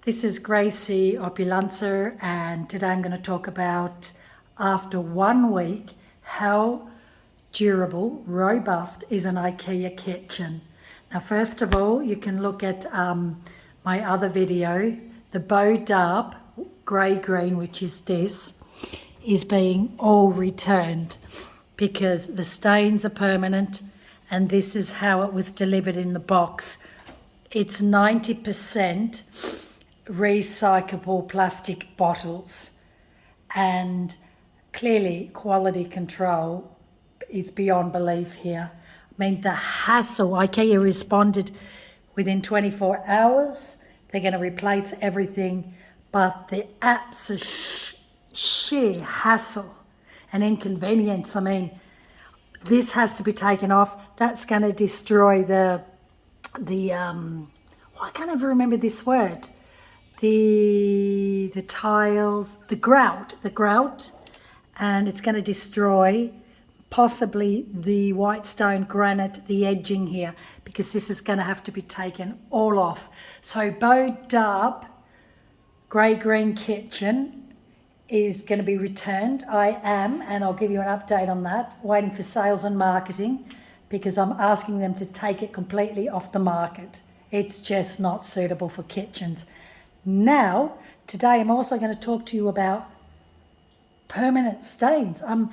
This is Gracie Opulancer, and today I'm going to talk about, after 1 week, how durable, robust is an IKEA kitchen. Now, first of all, you can look at my other video, the Bodarp grey green, which is this, is being all returned because the stains are permanent, and this is how it was delivered in the box. It's 90% recyclable plastic bottles, and clearly quality control is beyond belief here. I mean, the hassle, IKEA responded within 24 hours. They're going to replace everything, but the absolute sheer hassle and inconvenience, I mean, this has to be taken off. That's going to destroy the I can't ever remember this word. The tiles, the grout, and it's going to destroy possibly the white stone granite, the edging here, because this is going to have to be taken all off. So Bodarp grey green kitchen is going to be returned. I am, and I'll give you an update on that, waiting for sales and marketing, because I'm asking them to take it completely off the market. It's just not suitable for kitchens. Now, today I'm also going to talk to you about permanent stains. I'm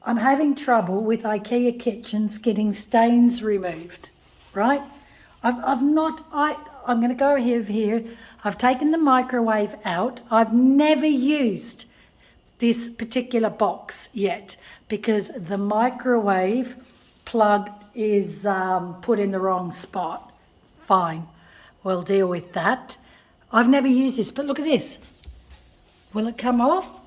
having trouble with IKEA kitchens getting stains removed, right? I'm going to go here. I've taken the microwave out. I've never used this particular box yet because the microwave plug is put in the wrong spot. Fine, we'll deal with that. I've never used this, but look at this. Will it come off?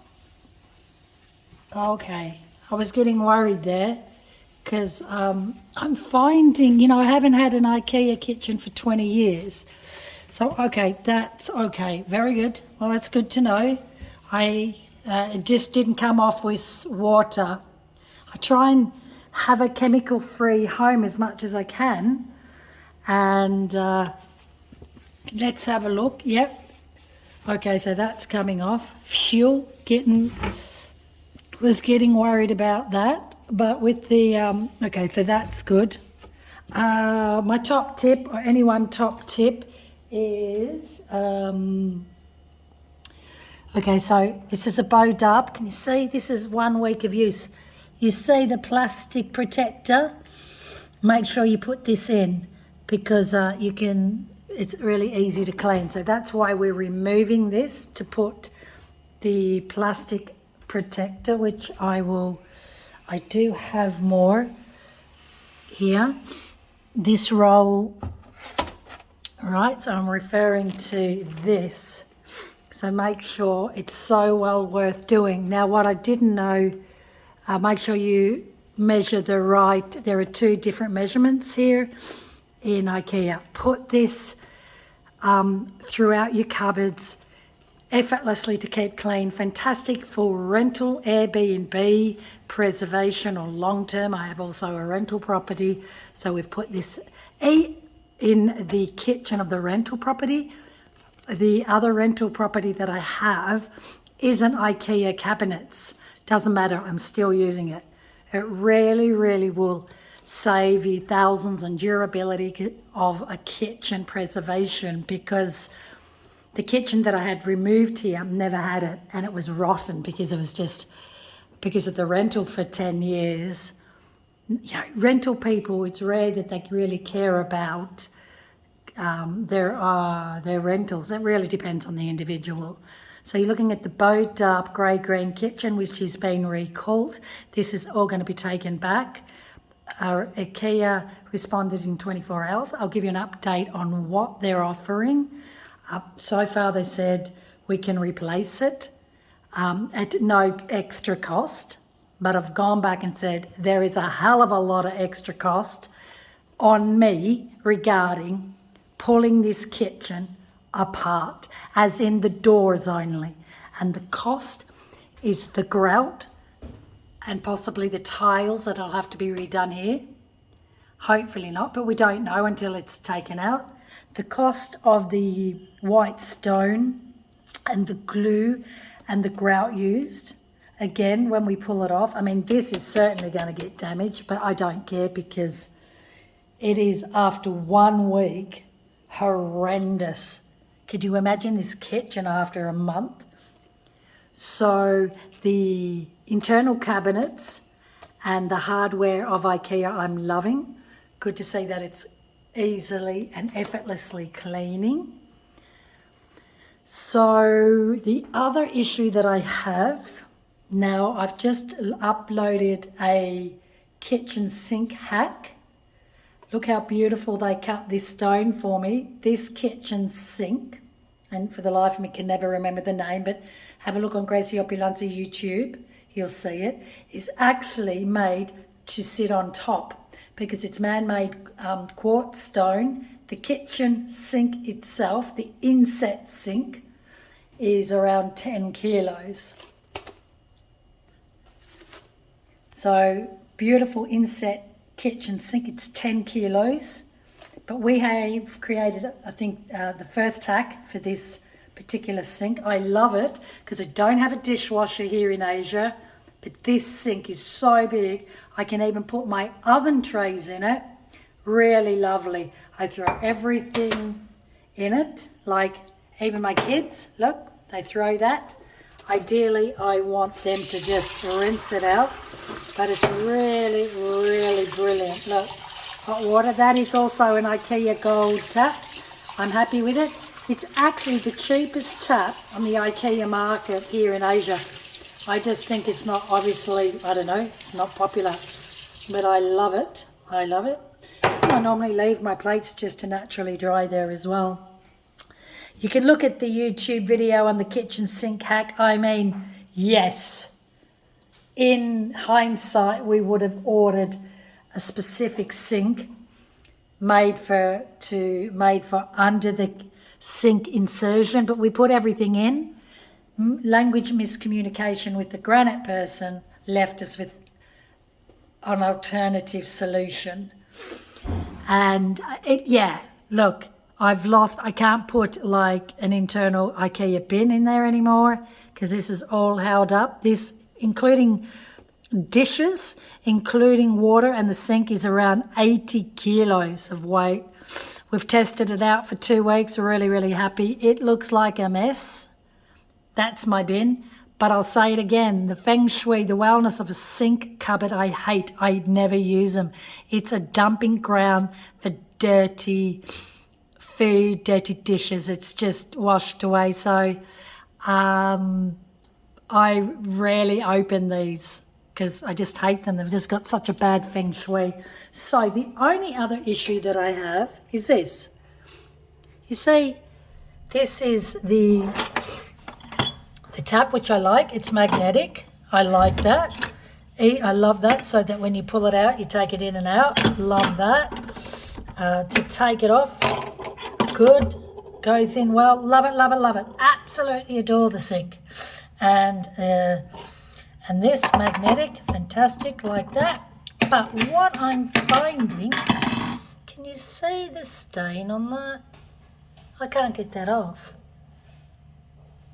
Okay, I was getting worried there because I'm finding, I haven't had an IKEA kitchen for 20 years. So, okay, that's okay. Very good. Well, that's good to know. It just didn't come off with water. I try and have a chemical-free home as much as I can. And let's have a look. Yep. Okay, so that's coming off. Phew, was getting worried about that. But with the, okay, so that's good. My top tip, or anyone top tip, is, okay, so this is a Bodarp. Can you see? This is 1 week of use. You see the plastic protector? Make sure you put this in because it's really easy to clean. So that's why we're removing this, to put the plastic protector, which I do have more here. This roll, right, so I'm referring to this. So make sure it's so well worth doing. Now, what I didn't know, make sure you measure there are 2 different measurements here in IKEA. Put this throughout your cupboards effortlessly to keep clean. Fantastic for rental, Airbnb, preservation, or long term. I have also a rental property, so we've put this in the kitchen of the rental property. The other rental property that I have isn't IKEA cabinets. Doesn't matter, I'm still using it. It really, really will save you thousands in durability of a kitchen preservation, because the kitchen that I had removed here never had it, and it was rotten because of the rental for 10 years. Rental people, it's rare that they really care about their rentals. It really depends on the individual. So you're looking at the Bodarp grey green kitchen, which is being recalled. This is all going to be taken back. IKEA responded in 24 hours. I'll give you an update on what they're offering. So far they said we can replace it at no extra cost, but I've gone back and said there is a hell of a lot of extra cost on me regarding pulling this kitchen apart, as in the doors only. And the cost is the grout and possibly the tiles that will have to be redone here. Hopefully not, but we don't know until it's taken out. the cost of the white stone and the glue and the grout used, again, when we pull it off, I mean, this is certainly going to get damaged, but I don't care because it is, after 1 week, horrendous. Could you imagine this kitchen after a month? So the internal cabinets and the hardware of IKEA I'm loving. Good to see that it's easily and effortlessly cleaning. So the other issue that I have, now I've just uploaded a kitchen sink hack. Look how beautiful they cut this stone for me. This kitchen sink, and for the life of me can never remember the name, but have a look on Gracie Opulenza YouTube, you'll see it, is actually made to sit on top because it's man-made quartz stone. The kitchen sink itself, the inset sink, is around 10 kilos. So beautiful inset kitchen sink, it's 10 kilos. But we have created, I think, the first tack for this particular sink. I love it because I don't have a dishwasher here in Asia, but this sink is so big I can even put my oven trays in it. Really lovely. I throw everything in it, like even my kids, look, they throw that. Ideally I want them to just rinse it out, but it's really, really brilliant. Look, hot water. That is also an IKEA gold tap. I'm happy with it. It's actually the cheapest tap on the IKEA market here in Asia. I just think it's not, obviously, I don't know, it's not popular, but I love it. I love it. And I normally leave my plates just to naturally dry there as well. You can look at the YouTube video on the kitchen sink hack. I mean, yes, in hindsight, we would have ordered a specific sink made for under the sink insertion, but we put everything in. Language miscommunication with the granite person left us with an alternative solution. And look, I can't put like an internal IKEA bin in there anymore because this is all held up. This, including dishes, including water, and the sink is around 80 kilos of weight. We've tested it out for 2 weeks. We're really, really happy. It looks like a mess. That's my bin. But I'll say it again, the feng shui, the wellness of a sink cupboard, I hate. I never use them. It's a dumping ground for dirty food, dirty dishes. It's just washed away. So I rarely open these because I just hate them. They've just got such a bad feng shui. So the only other issue that I have is this. You see, this is the tap, which I like. It's magnetic. I like that. I love that, so that when you pull it out, you take it in and out. Love that. To take it off, good. Goes in well. Love it, love it, love it. Absolutely adore the sink. And this magnetic, fantastic, like that. But what I'm finding, can you see the stain on that? I can't get that off.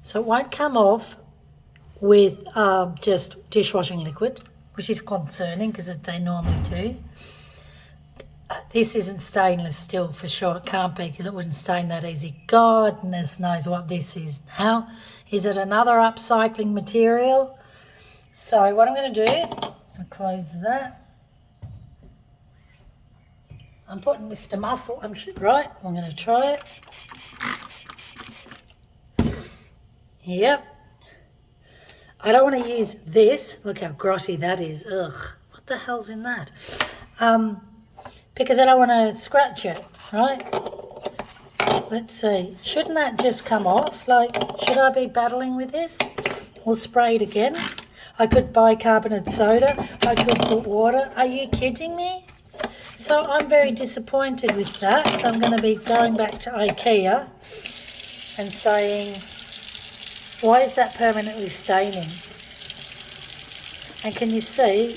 So it won't come off with just dishwashing liquid, which is concerning because they normally do. This isn't stainless steel for sure. It can't be because it wouldn't stain that easy. Goodness knows what this is now. Is it another upcycling material? So what I'm going to do, I'll close that. I'm putting Mr. Muscle, I'm sure, right? I'm going to try it. Yep. I don't want to use this. Look how grotty that is. Ugh. What the hell's in that? Because I don't want to scratch it, right? Let's see. Shouldn't that just come off? Like, should I be battling with this? We'll spray it again. I could buy carbonate soda. I could put water. Are you kidding me? So I'm very disappointed with that. So I'm going to be going back to IKEA and saying, why is that permanently staining? And can you see,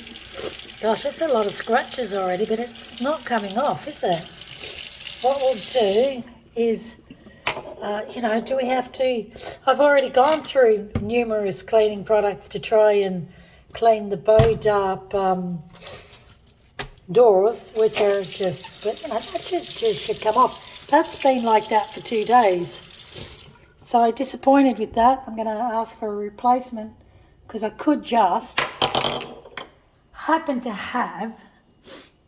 gosh, it's a lot of scratches already, but it's not coming off, is it? What we'll do is, do we have to... I've already gone through numerous cleaning products to try and clean the Bodarp doors, which are just, but that just should come off. That's been like that for 2 days. So disappointed with that. I'm going to ask for a replacement because I could just happen to have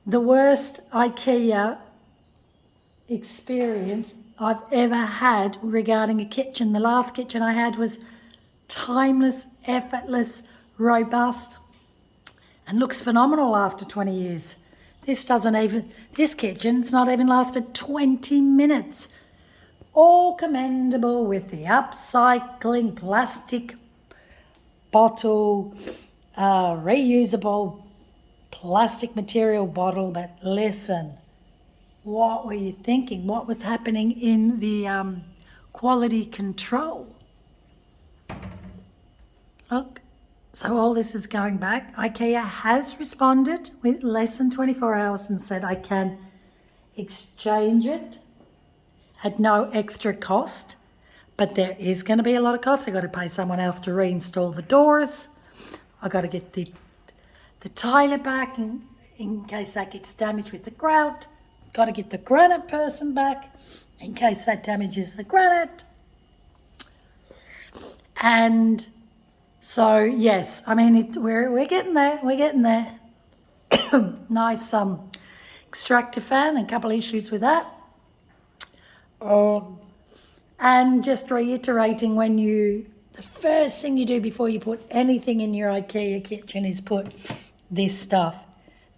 the worst IKEA experience I've ever had regarding a kitchen. The last kitchen I had was timeless, effortless, robust, and looks phenomenal after 20 years. This kitchen's not even lasted 20 minutes. All commendable with the upcycling plastic bottle, reusable plastic material bottle, but listen, what were you thinking? What was happening in the quality control? Look, so all this is going back. IKEA has responded with less than 24 hours and said I can exchange it at no extra cost, but there is going to be a lot of cost. I've got to pay someone else to reinstall the doors. I've got to get the tiler back in case that gets damaged with the grout. Got to get the granite person back in case that damages the granite. And so, yes, I mean, we're getting there. We're getting there. Nice extractor fan, and a couple of issues with that. And just reiterating, the first thing you do before you put anything in your IKEA kitchen is put this stuff.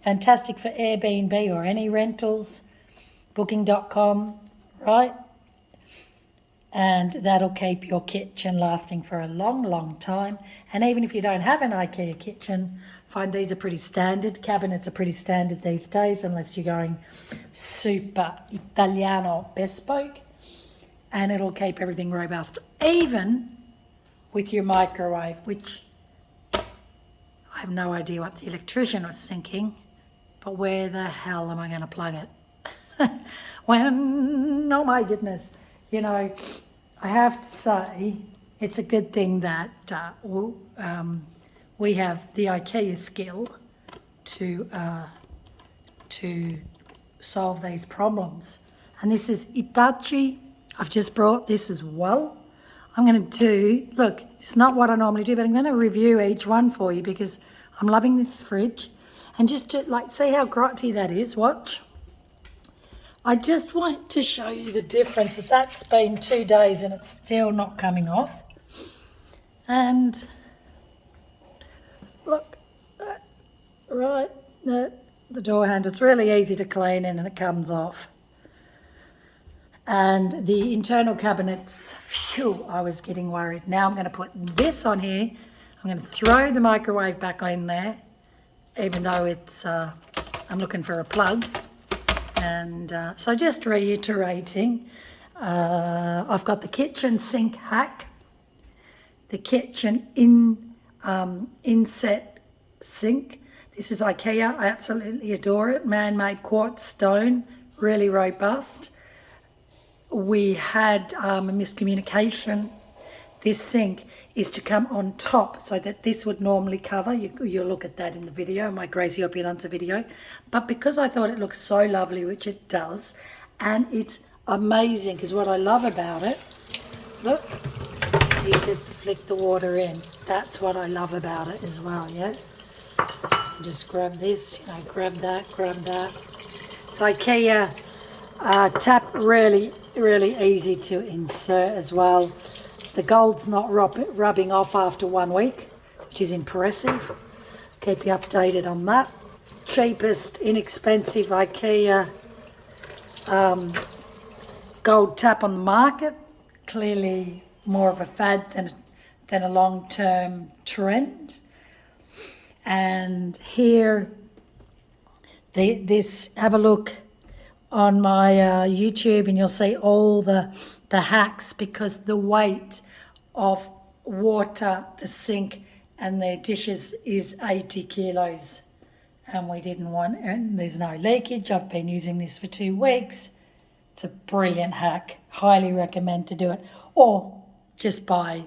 Fantastic for Airbnb or any rentals, booking.com, right? And that'll keep your kitchen lasting for a long, long time. And even if you don't have an IKEA kitchen, find these are pretty standard. Cabinets are pretty standard these days, unless you're going super Italiano bespoke. And it'll keep everything robust, even with your microwave, which I have no idea what the electrician was thinking, but where the hell am I going to plug it? Oh my goodness. I have to say it's a good thing that we have the IKEA skill to solve these problems. And this is Itachi. I've just brought this as well. I'm going to look, it's not what I normally do, but I'm going to review each one for you because I'm loving this fridge. And just to see how grotty that is, watch. I just want to show you the difference. That's been 2 days and it's still not coming off. And look, the door handle, it's really easy to clean in and it comes off. And the internal cabinets, phew, I was getting worried. Now I'm going to put this on here. I'm going to throw the microwave back in there, even though it's, I'm looking for a plug. And so just reiterating, I've got the kitchen sink hack, the kitchen inset sink. This is IKEA. I absolutely adore it. Man-made quartz stone, really robust. We had a miscommunication. This sink is to come on top so that this would normally cover. You'll look at that in the video, my Gracie Opulenta video. But because I thought it looked so lovely, which it does, and it's amazing, because what I love about it, look, see, just flick the water in. That's what I love about it as well, yeah? Just grab this, grab that. It's IKEA tap, really, really easy to insert as well. The gold's not rubbing off after 1 week, which is impressive. Keep you updated on that. Cheapest, inexpensive IKEA gold tap on the market. Clearly more of a fad than a long-term trend. And here, have a look on my YouTube and you'll see all the hacks, because the weight of water, the sink and the dishes is 80 kilos, and we didn't want, and there's no leakage. I've been using this for 2 weeks. It's a brilliant hack. Highly recommend to do it. Or just buy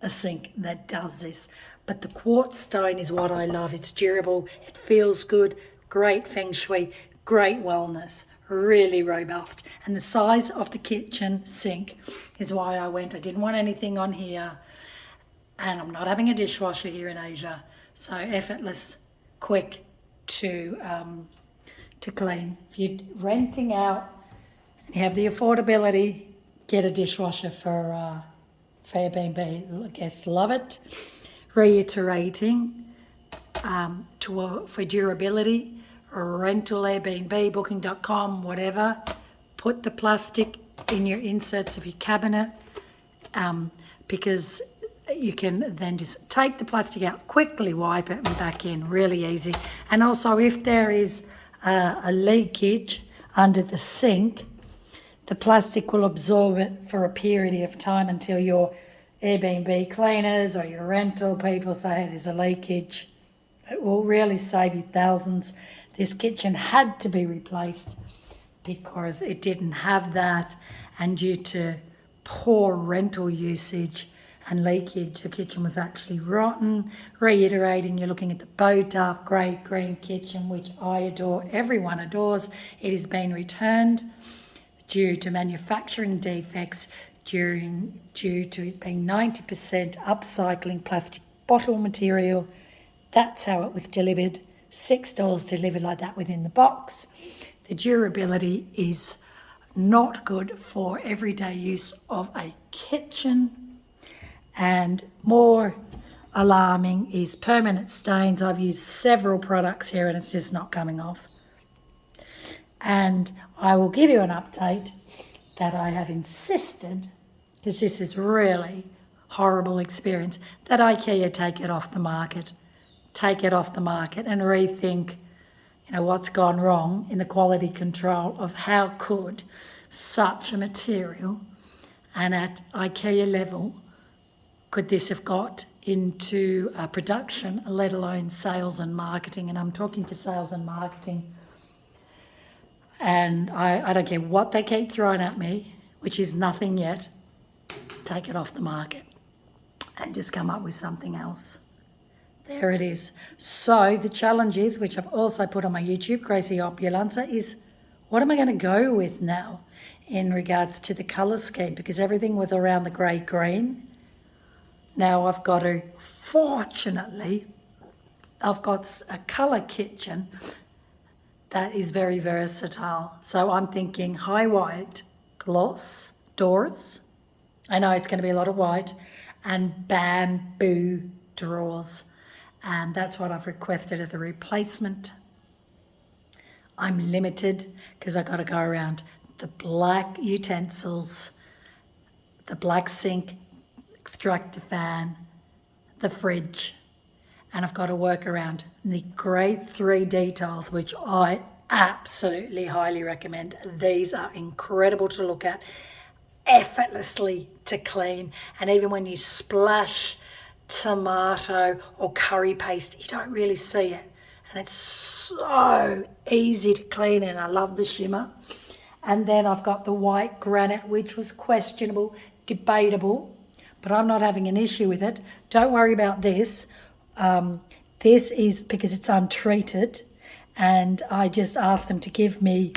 a sink that does this. But the quartz stone is what I love. It's durable, it feels good, great feng shui, great wellness, really robust. And the size of the kitchen sink is why I went. I didn't want anything on here. And I'm not having a dishwasher here in Asia. So effortless, quick to clean. If you're renting out and you have the affordability, get a dishwasher for Airbnb. Guests love it. Reiterating, for durability, rental, Airbnb, booking.com, whatever. Put the plastic in your inserts of your cabinet, because you can then just take the plastic out, quickly wipe it and back in, really easy. And also if there is a leakage under the sink, the plastic will absorb it for a period of time until your Airbnb cleaners or your rental people say, hey, there's a leakage. It will really save you thousands. This kitchen had to be replaced because it didn't have that, and due to poor rental usage and leakage, the kitchen was actually rotten. Reiterating, you're looking at the Bodarp Great Green Kitchen, which I adore, everyone adores. It has been returned due to manufacturing defects, due to it being 90% upcycling plastic bottle material. That's how it was delivered. $6 delivered like that within the box. The durability is not good for everyday use of a kitchen. And more alarming is permanent stains. I've used several products here and it's just not coming off. And I will give you an update that I have insisted, because this is really horrible experience, that IKEA take it off the market. Take it off the market and rethink, what's gone wrong in the quality control of how could such a material, and at IKEA level, could this have got into production, let alone sales and marketing. And I'm talking to sales and marketing, and I don't care what they keep throwing at me, which is nothing yet. Take it off the market and just come up with something else. There it is. So the challenge is, which I've also put on my YouTube, Gracie Opulenta, is what am I going to go with now in regards to the colour scheme? Because everything was around the grey green. Now I've got fortunately, I've got a colour kitchen that is very versatile. So I'm thinking high white, gloss, doors. I know it's going to be a lot of white, and bamboo drawers. And that's what I've requested as a replacement. I'm limited because I've got to go around the black utensils, the black sink, extractor fan, the fridge, and I've got to work around the grade 3 details, which I absolutely highly recommend. These are incredible to look at, effortlessly to clean, and even when you splash tomato or curry paste, you don't really see it, and it's so easy to clean, and I love the shimmer. And then I've got the white granite, which was questionable, debatable, but I'm not having an issue with it. Don't worry about this. This is because it's untreated, and I just asked them to give me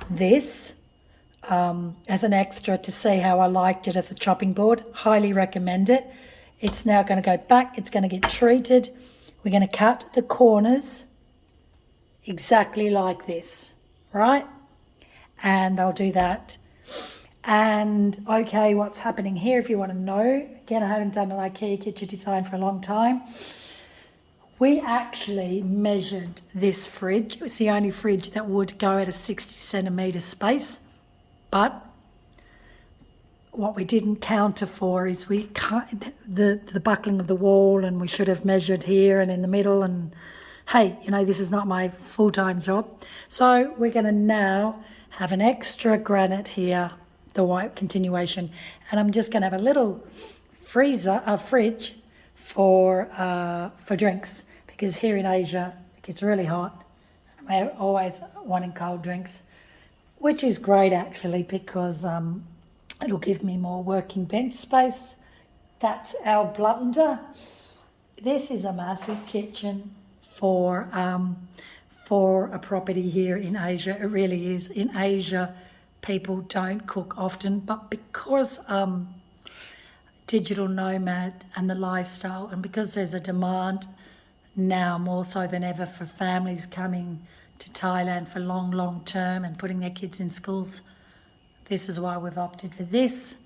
this as an extra to see how I liked it as a chopping board. Highly recommend it. It's now going to go back. It's going to get treated. We're going to cut the corners exactly like this, right? And I'll do that. And okay, what's happening here, if you want to know, again, I haven't done an IKEA kitchen design for a long time. We actually measured this fridge. It was the only fridge that would go at a 60 centimetre space. But what we didn't counter for is we cut the buckling of the wall, and we should have measured here and in the middle, and hey, this is not my full-time job. So we're going to now have an extra granite here, the white continuation, and I'm just going to have a little fridge for drinks, because here in Asia it gets really hot. I'm always wanting cold drinks. which is great actually because it'll give me more working bench space. That's our blender. This is a massive kitchen for a property here in Asia. It really is. In Asia, people don't cook often, but because digital nomad and the lifestyle, and because there's a demand now more so than ever for families coming to Thailand for long term and putting their kids in schools, this is why we've opted for this.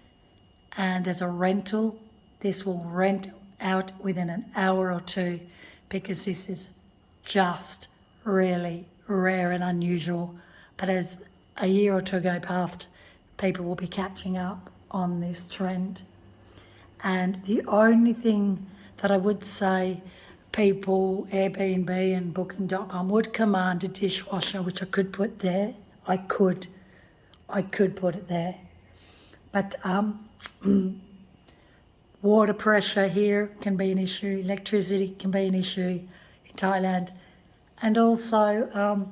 And as a rental, this will rent out within an hour or two because this is just really rare and unusual. But as a year or two go past, people will be catching up on this trend. And the only thing that I would say, people, Airbnb and Booking.com would command a dishwasher, which I could put there. I could put it there. But water pressure here can be an issue. Electricity can be an issue in Thailand. And also,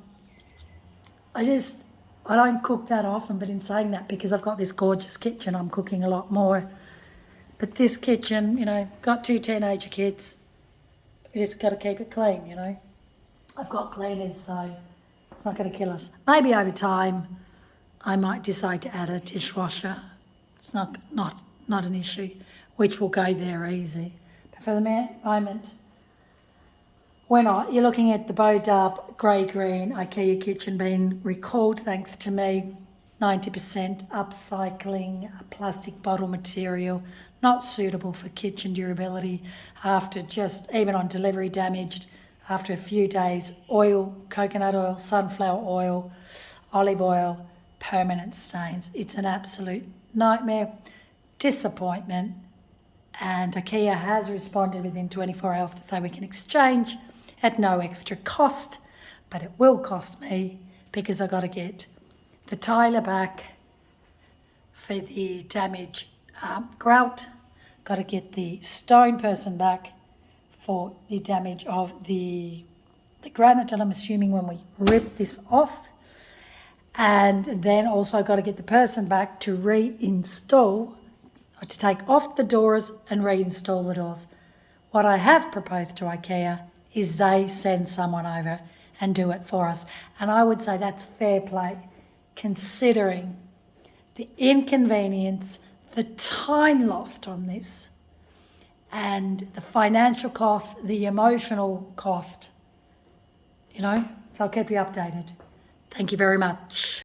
I don't cook that often, but in saying that, because I've got this gorgeous kitchen, I'm cooking a lot more. But this kitchen, got 2 teenager kids. We just got to keep it clean, I've got cleaners, so it's not going to kill us. Maybe over time, I might decide to add a dishwasher. It's not an issue, which will go there easy. But for the moment, we're not. You're looking at the Bodarp grey-green Ikea Kitchen being recalled, thanks to me. 90% upcycling, a plastic bottle material, not suitable for kitchen durability after just, even on delivery, damaged after a few days. Oil, coconut oil, sunflower oil, olive oil, permanent stains. It's an absolute nightmare, disappointment, and IKEA has responded within 24 hours to say we can exchange at no extra cost, but it will cost me because I've got to get the tiler back for the damaged grout, got to get the stone person back for the damage of the granite, and I'm assuming when we rip this off, and then also got to get the person back to reinstall, or to take off the doors and reinstall the doors. What I have proposed to IKEA is they send someone over and do it for us, and I would say that's fair play, considering the inconvenience, the time lost on this, and the financial cost, the emotional cost, so I'll keep you updated. Thank you very much.